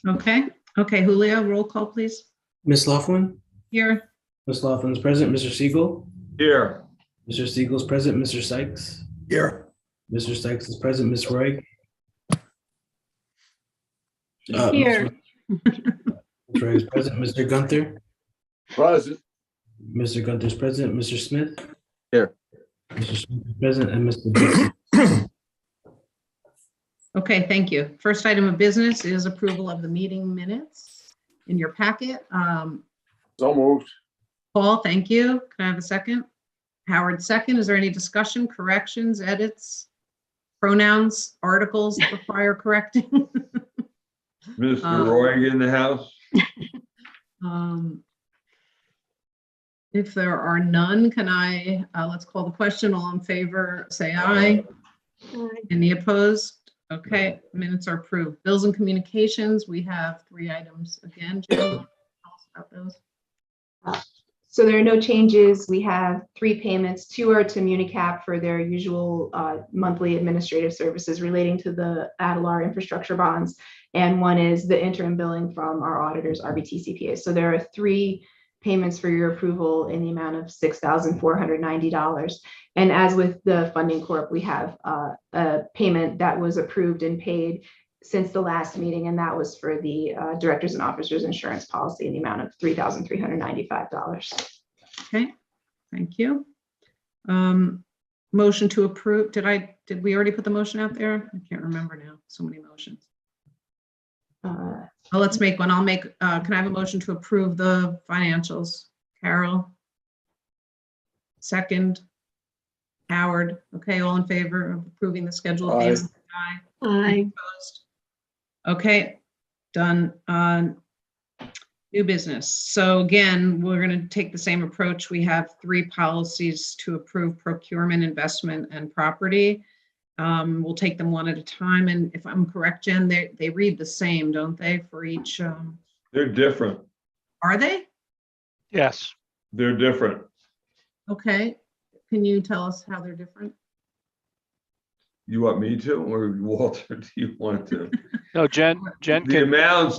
Okay. Okay, Julio, roll call, please. Ms. Laughlin? Here. Ms. Laughlin is present. Mr. Siegel? Here. Mr. Siegel is present. Mr. Sykes? Here. Mr. Sykes is present. Ms. Roy? Here. Ms. Roy is present. Mr. Gunther? Present. Mr. Gunther is present. Mr. Smith? Here. Mr. Smith is present. And Mr. Dixon? Okay, thank you. First item of business is approval of the meeting minutes in your packet. So moved. Paul, thank you. Can I have a second? Howard, second. Is there any discussion, corrections, edits, pronouns, articles that require correcting? Mr. Roy in the house? If there are none, can I, let's call the question. All in favor, say aye. Aye. Any opposed? Okay, minutes are approved. Bills and communications, we have 3 items again. Jen, tell us about those. So there are no changes. We have 3 payments. 2 are to Municap for their usual monthly administrative services relating to the Adelar infrastructure bonds. And 1 is the interim billing from our auditors, RBT CPA. So there are 3 payments for your approval in the amount of $6,490. And as with the funding corp, we have a payment that was approved and paid since the last meeting, and that was for the directors and officers insurance policy in the amount of $3,395. Okay, thank you. Motion to approve. Did we already put the motion out there? I can't remember now. So many motions. Well, let's make one. I'll make, can I have a motion to approve the financials? Carol? Second. Howard. Okay, all in favor of approving the schedule of payments? Aye. Aye. Opposed? Okay, done. New business. So again, we're going to take the same approach. We have 3 policies to approve: procurement, investment, and property. We'll take them one at a time. And if I'm correct, Jen, they read the same, don't they, for each? They're different. Are they? Yes. They're different. Okay. Can you tell us how they're different? You want me to, or Walter, do you want to? No, Jen The can, amounts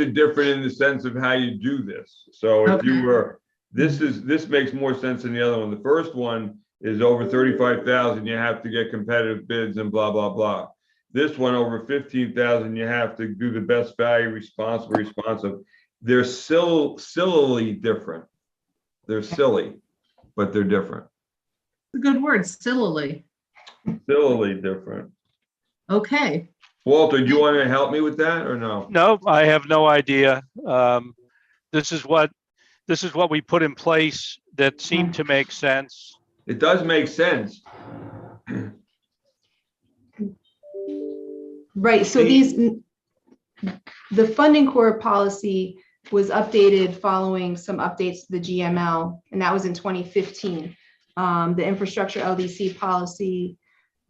are different in the sense of how you do this. So if you Okay. were, this makes more sense than the other one. The first one is over 35,000, you have to get competitive bids and blah, blah, blah. This one over 15,000, you have to do the best value, responsive. They're sillily different. They're silly, but they're different. A good word, sillily. Sillily different. Okay. Walter, do you want to help me with that or no? no, I have no idea. This is what we put in place that seemed to make sense. It does make sense. Right, so the funding core policy was updated following some updates to the GML, and that was in 2015. The infrastructure LDC policy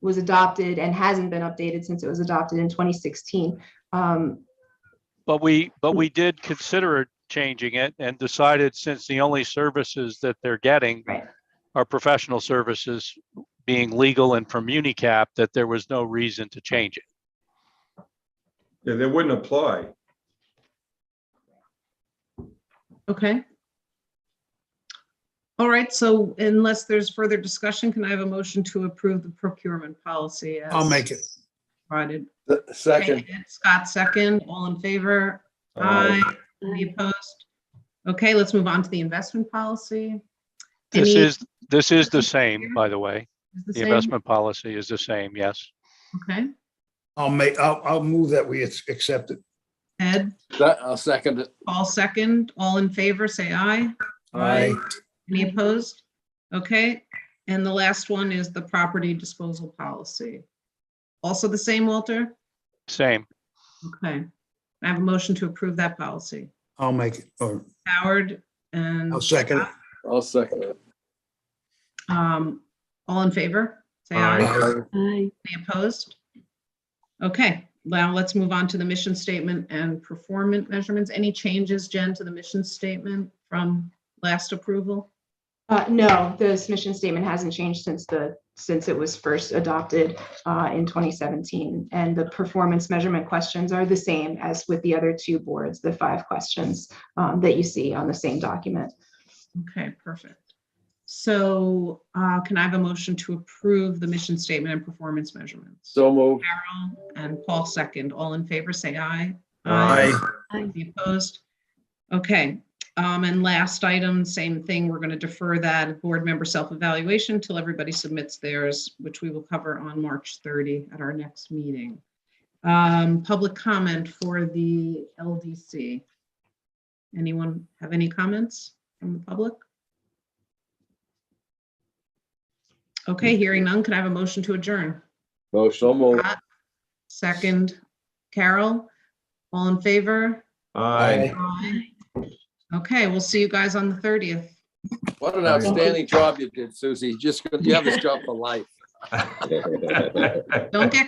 was adopted and hasn't been updated since it was adopted in 2016. But we did consider changing it and decided, since the only services that they're getting Right. are professional services, being legal and from Unicap, that there was no reason to change it. Yeah, they wouldn't apply. Okay. All right, so unless there's further discussion, can I have a motion to approve the procurement policy? I'll make it. Provided. Second. Okay, Scott, second. All in favor? Aye. Any opposed? Okay, let's move on to the investment policy. This Any- is the same, by the way. Is the The same? investment policy is the same, yes. Okay, I'll move that we accept it. Ed, I'll second it. all second. All in favor, say aye. Aye. Any opposed? Okay, and the last one is the property disposal policy. Also the same, Walter? Same. Okay. I have a motion to approve that policy. I'll make it, or Howard and I'll second it. I'll second it. all in favor? Say aye. Aye. Any opposed? Okay, now let's move on to the mission statement and performance measurements. Any changes, Jen, to the mission statement from last approval? No, the mission statement hasn't changed since the since it was first adopted in 2017. And the performance measurement questions are the same as with the other two boards, the 5 questions that you see on the same document. Okay, perfect. So can I have a motion to approve the mission statement and performance measurements? So moved. Carol and Paul second. All in favor, say aye. Aye. Any opposed? Okay. And last item, same thing. We're going to defer that board member self-evaluation till everybody submits theirs, which we will cover on March 30 at our next meeting. Public comment for the LDC. Anyone have any comments from the public? Okay, hearing none, can I have a motion to adjourn? Motion, so moved. Scott, second, Carol, all in favor? Aye. Aye. Okay, we'll see you guys on the 30th. What an outstanding job you did, Susie. You have this job for life. Don't get